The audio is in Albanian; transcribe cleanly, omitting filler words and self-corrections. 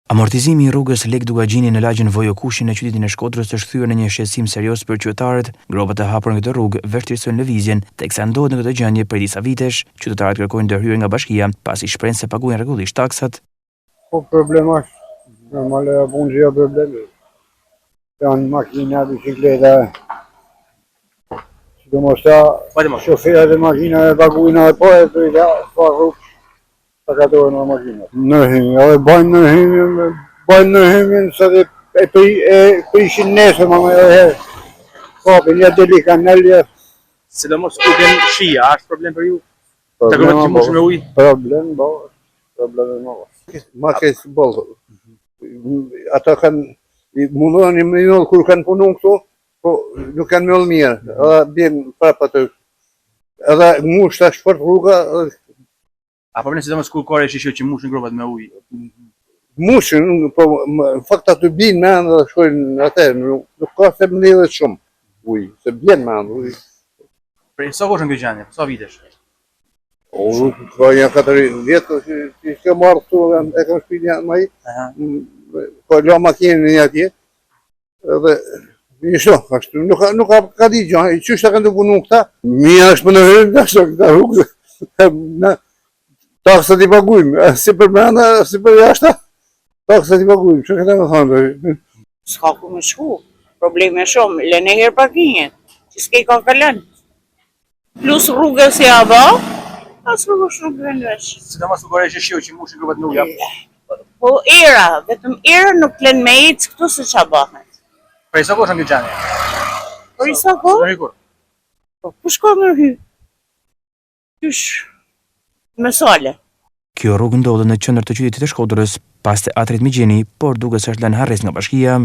Amortizimi i rrugës Lek Dugagjini në lagjen Vojokushi në qytetin e Shkodrës është thyer në një shqetësim serioz për qytetarët. Gropat e hapur në këtë rrugë vështirësojnë lëvizjen, teksa ndodhet në këtë gjendje për disa vitesh. Qytetarët kërkojnë ndërhyrje nga bashkia, pasi shprehnë se paguajnë rregullisht taksat. Po problem është, normale punë jo problem. Janë makina, bicikleta. Sidomos shoferët e makinave paguajnë po e drejta pa rrugë. Pagatorën në makinat. Në hymë, edhe bajnë në hymë, se e prishin nesër, më herë. Kapin, ja deli kanalja. Sidomos ku vjen shija, është problem për ju? Të kërët që mushë me ujë? Problem, bo. Problem e më. Ma kësë bolë. Ata kanë, mundohen me nëllë kur kanë punu këtu, po nuk kanë nëllë mirë. Edhe bjenë prapë atë. Edhe mushë të shport rruga. A problem sidomos kur kore shishjo që mushin gropat me ujë? Mushin, po në fakt aty binë me anë dhe shkojnë atë, nuk ka se më lidhet shumë ujë, se bjenë me anë ujë. Për sa kohë është në këtë gjendje? Sa vitesh? Ka një 4 vjetë, që s'ka marrë këtu, e kam shpinë janë ma i, po la makinën një atje, edhe një shto, nuk ka di gjë, qështë ta kanë të punu këta, mija është më në hërën, nështë këta rrugë, taksat i paguajmë, si për brenda, si për jashta, taksat i paguajmë, që këta me thonë? S'ka ku me shku, probleme shumë, lënë e herë parkinget, që s'ke ka kalën. Plus rrugës si aba, as rrugës nuk vjen vesh. Sidomos kur kore shishjo që mushin gropat me ujë? Po era, vetëm era nuk lën me ecë këtu se qa bëhet. Për sa kohë është në këtë gjendje? Për sa kohë? Po ku shko më hy? Qysh? Me sale. Kjo rrugë ndodhet në qendër të qytetit të Shkodrës, pas Teatrit Migjeni, por duket se është lënë harres nga bashkia.